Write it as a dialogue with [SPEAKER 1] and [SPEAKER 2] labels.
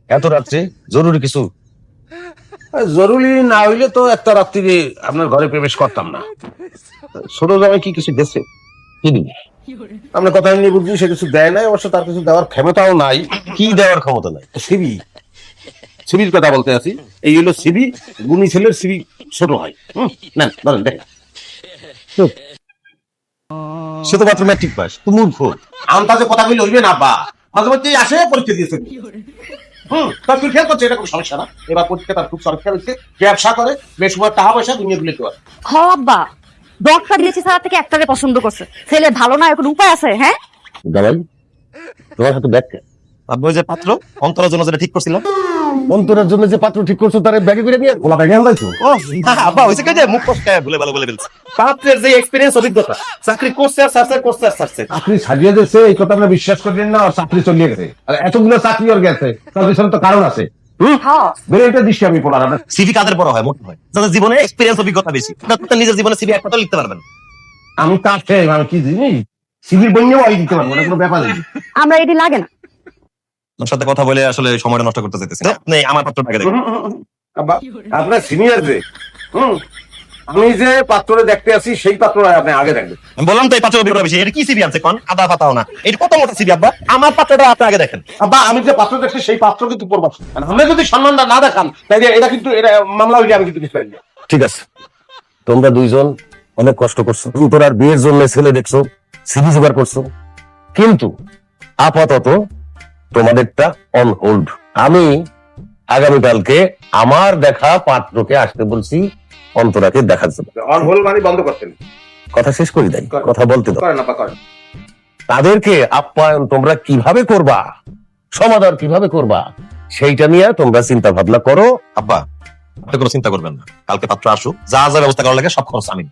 [SPEAKER 1] এত রাত্রে জরুরি কিছু?
[SPEAKER 2] জরুরি না হইলে তো একটা রাত্রি আপনার ঘরে প্রবেশ করতাম না। ছোট জামাই কি কিছু গেছে?
[SPEAKER 1] কি দিবি?
[SPEAKER 2] আমরা কথা নিয়ে বুঝছি সে কিছু দেয় নাই, অবশ্য তার কিছু দেওয়ার ক্ষমতাও নাই।
[SPEAKER 1] কি দেওয়ার ক্ষমতা নাই?
[SPEAKER 2] সিবি, সিবির কথা বলতে আছি। এই হলো সিবি, গুণী ছেলের সিবি ছোট হয়। না ধরেন দেখেন,
[SPEAKER 1] সে তো মাত্র ম্যাট্রিক পাস, তুই মূর্খ।
[SPEAKER 2] আন্তাজে কথা বলে হইবে না বা মাঝে মধ্যে আসে পরীক্ষা দিয়েছে। তার তুই খেয়াল করছে, এটা কোনো সমস্যা না। এবার পরীক্ষা তার খুব সরকার হচ্ছে, ব্যবসা করে, বেশ সময় টাকা পয়সা দুনিয়া গুলো করে।
[SPEAKER 3] হ আব্বা, দশটা দিয়েছি সারা থেকে একটাকে পছন্দ করছে। ছেলে ভালো না, এখন উপায় আছে? হ্যাঁ,
[SPEAKER 1] জামাই তোমার হাতে ব্যাগ কে? আব্বু ওই যে পাত্র অন্তরের জন্য যেটা ঠিক করছিলাম।
[SPEAKER 2] অন্তরের জন্য যে পাত্র ঠিক করছো তারে ব্যাগে করে নিয়ে গোলা ব্যাগে আনলাইছো।
[SPEAKER 1] ও না আব্বা, হইছে কি যে মুখ কষ্টে বলে ভালো বলে ফেলছে। পাত্রের যে এক্সপেরিয়েন্স অভিজ্ঞতা, চাকরি করছে আর সার্চে করছে আর সার্চে।
[SPEAKER 2] চাকরি সাজিয়ে দিয়েছে এই কথা আমরা বিশ্বাস করেন না, আর চাকরি চলিয়ে গেছে। আর এতগুলো চাকরি ওর গেছে, তার পিছনে তো কারণ আছে।
[SPEAKER 3] হ্যাঁ।
[SPEAKER 2] এটা দৃষ্টি আমি পড়ার আপনার
[SPEAKER 1] সিভি কাদের বড় হয়? মোট হয় যাদের জীবনে এক্সপেরিয়েন্স অভিজ্ঞতা বেশি। আপনার নিজের জীবনে সিভি একটা লিখতে পারবেন।
[SPEAKER 2] আমি কাছে আমি কি জিনিস সিভির বইয়েও আই দিতে পারবো না, কোনো ব্যাপার নেই।
[SPEAKER 3] আমরা এটি লাগে না।
[SPEAKER 1] আপনার সাথে কথা বলে আসলে সময়টা নষ্ট করতে চাইতেছি না। আপনি আমার পাত্রটাকে দেখুন।
[SPEAKER 2] আপনার সিনিয়র যে আমি যে পাত্রে দেখতে আছি সেই পাত্রটা আপনি আগে দেখবেন।
[SPEAKER 1] আমি বললাম তো এই পাত্রের অভিজ্ঞতা বেশি। এটা কি সিভি আছে কোন? আদা পাতাও না। এটা কত মোটা সিভি আব্বা? আমার পাত্রটা আপনি আগে দেখেন।
[SPEAKER 2] আব্বা আমি যে পাত্র দেখছি সেই পাত্র কিন্তু পড়বা, আপনি যদি সম্মানটা না দেখান তাই এটা কিন্তু এটা মামলা হইলে আমি কিন্তু কিছু পারি না।
[SPEAKER 1] ঠিক আছে, তোমরা দুইজন অনেক কষ্ট করছো, তোর আর বিয়ের জন্য ছেলে দেখছো, সিভি জোগাড় করছো, কিন্তু আপাতত তোমাদেরটা অন হোল্ড। আমি আগামীকালকে আমার দেখা পাত্রকে আসতে বলছি অন্তরাকে দেখার জন্য।
[SPEAKER 2] অন হোল মানে বন্ধ করতেন।
[SPEAKER 1] কথা শেষ করি দেয়, কথা বলতে দাও।
[SPEAKER 2] করেন আপা করেন।
[SPEAKER 1] তাদেরকে আপ্যায়ন তোমরা কিভাবে করবা, সমাধান কিভাবে করবা, সেইটা নিয়ে তোমরা চিন্তা ভাবনা করো। আব্বা আপনি কোনো চিন্তা করবেন না, কালকে পাত্র আসুক, যা যা ব্যবস্থা করা লাগে সব খরচ আমি।